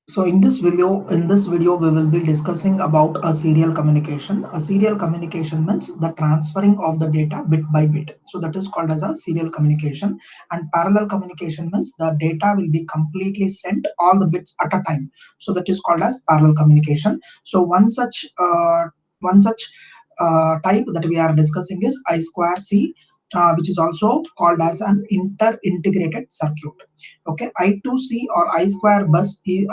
So in this video, we will be discussing about a serial communication. A serial communication means the transferring of the data bit by bit. So that is called as a serial communication. And parallel communication means the data will be completely sent all the bits at a time. So that is called as parallel communication. So one such type that we are discussing is I2C, which is also called as an inter-integrated circuit. Okay, I2C or I2C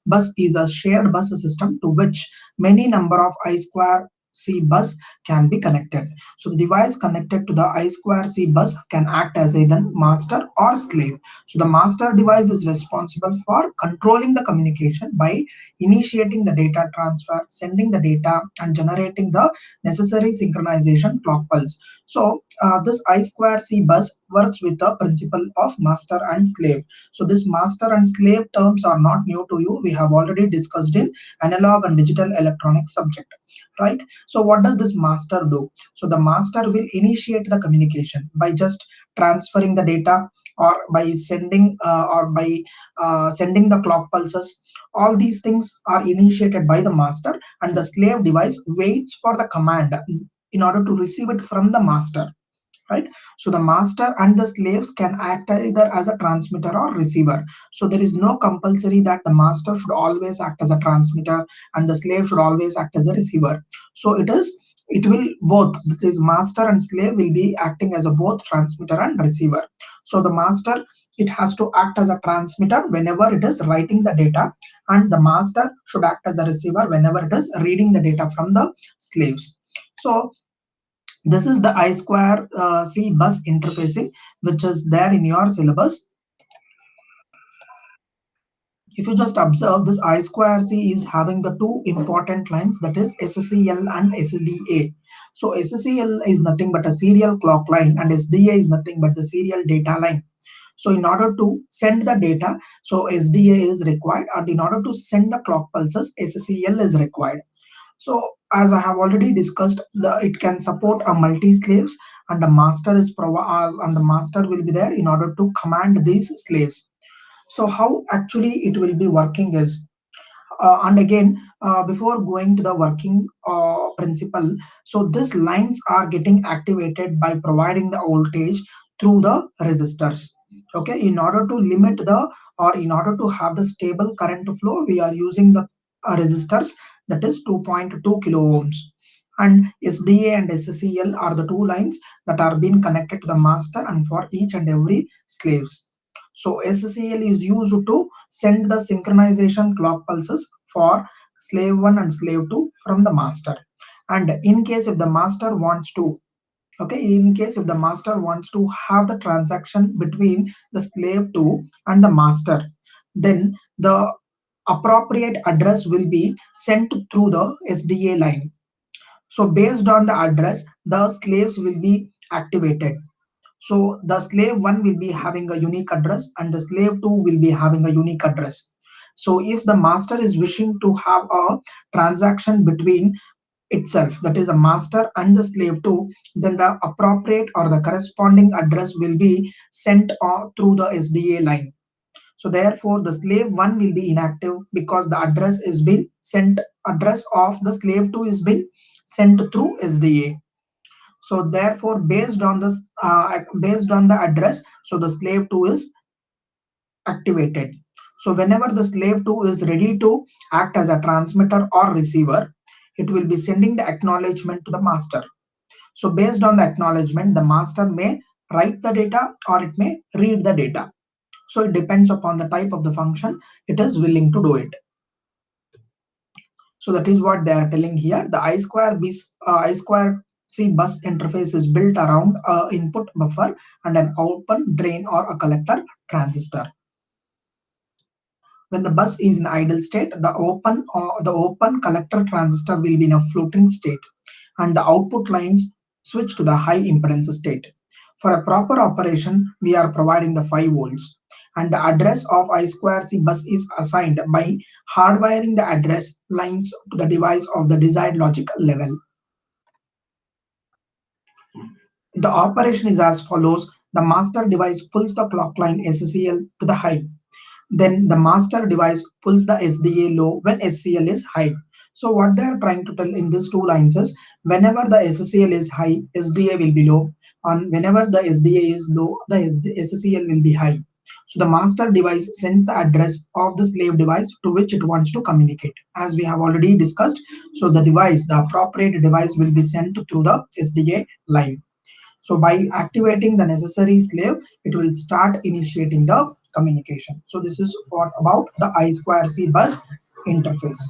bus is a shared bus system to which many number of I2C bus can be connected. So the device connected to the I2C bus can act as either master or slave. So the master device is responsible for controlling the communication by initiating the data transfer, sending the data, and generating the necessary synchronization clock pulse. So this I2C bus works with the principle of master and slave. So this master and slave terms are not new to you. We have already discussed in analog and digital electronics subject, right? So what does this master do? So the master will initiate the communication by just transferring the data, or by sending the clock pulses. All these things are initiated by the master, and the slave device waits for the command in order to receive it from the master, right? So the master and the slaves can act either as a transmitter or receiver. So there is no compulsory that the master should always act as a transmitter and the slave should always act as a receiver. So it will both, that is master and slave will be acting as a both transmitter and receiver. So the master, it has to act as a transmitter whenever it is writing the data, and the master should act as a receiver whenever it is reading the data from the slaves. So this is the I2C bus interfacing, which is there in your syllabus. If you just observe, this I2C is having the two important lines, that is SCL and SDA. So SCL is nothing but a serial clock line, and SDA is nothing but the serial data line. So in order to send the data, so SDA is required, and in order to send the clock pulses, SCL is required. So as I have already discussed, it can support a multi-slaves, and the master will be there in order to command these slaves. So how actually it will be working is, and again, before going to the working principle, so these lines are getting activated by providing the voltage through the resistors. Okay, in order to limit the, or in order to have the stable current flow, we are using the resistors, that is 2.2 kilo ohms. And SDA and SCL are the two lines that are being connected to the master and for each and every slaves. So SCL is used to send the synchronization clock pulses for slave 1 and slave 2 from the master. And in case if the master wants to, okay, in case if the master wants to have the transaction between the slave 2 and the master, then the appropriate address will be sent through the SDA line. So based on the address, the slaves will be activated. So the slave 1 will be having a unique address and the slave 2 will be having a unique address. So if the master is wishing to have a transaction between itself, that is a master and the slave 2, then the appropriate or the corresponding address will be sent through the SDA line. So therefore the slave 1 will be inactive because the address is been sent, address of the slave 2 is been sent through SDA. So therefore based on the address, so the slave 2 is activated. So whenever the slave 2 is ready to act as a transmitter or receiver, it will be sending the acknowledgement to the master. So based on the acknowledgement, the master may write the data or it may read the data. So it depends upon the type of the function it is willing to do it. So that is what they are telling here. The I2C bus interface is built around a input buffer and an open drain or a collector transistor. When the bus is in idle state, the open collector transistor will be in a floating state, and the output lines switch to the high impedance state. For a proper operation, we are providing the 5 volts, and the address of I2C bus is assigned by hardwiring the address lines to the device of the desired logic level. The operation is as follows. The master device pulls the clock line SCL to the high, Then the master device pulls the SDA low when SCL is high. So what they are trying to tell in these two lines is whenever the SCL is high, SDA will be low, and whenever the SDA is low, the SCL will be high. So the master device sends the address of the slave device to which it wants to communicate. As we have already discussed, so the device, the appropriate device will be sent through the SDA line. So by activating the necessary slave, it will start initiating the communication. So this is what about the I2C bus interface.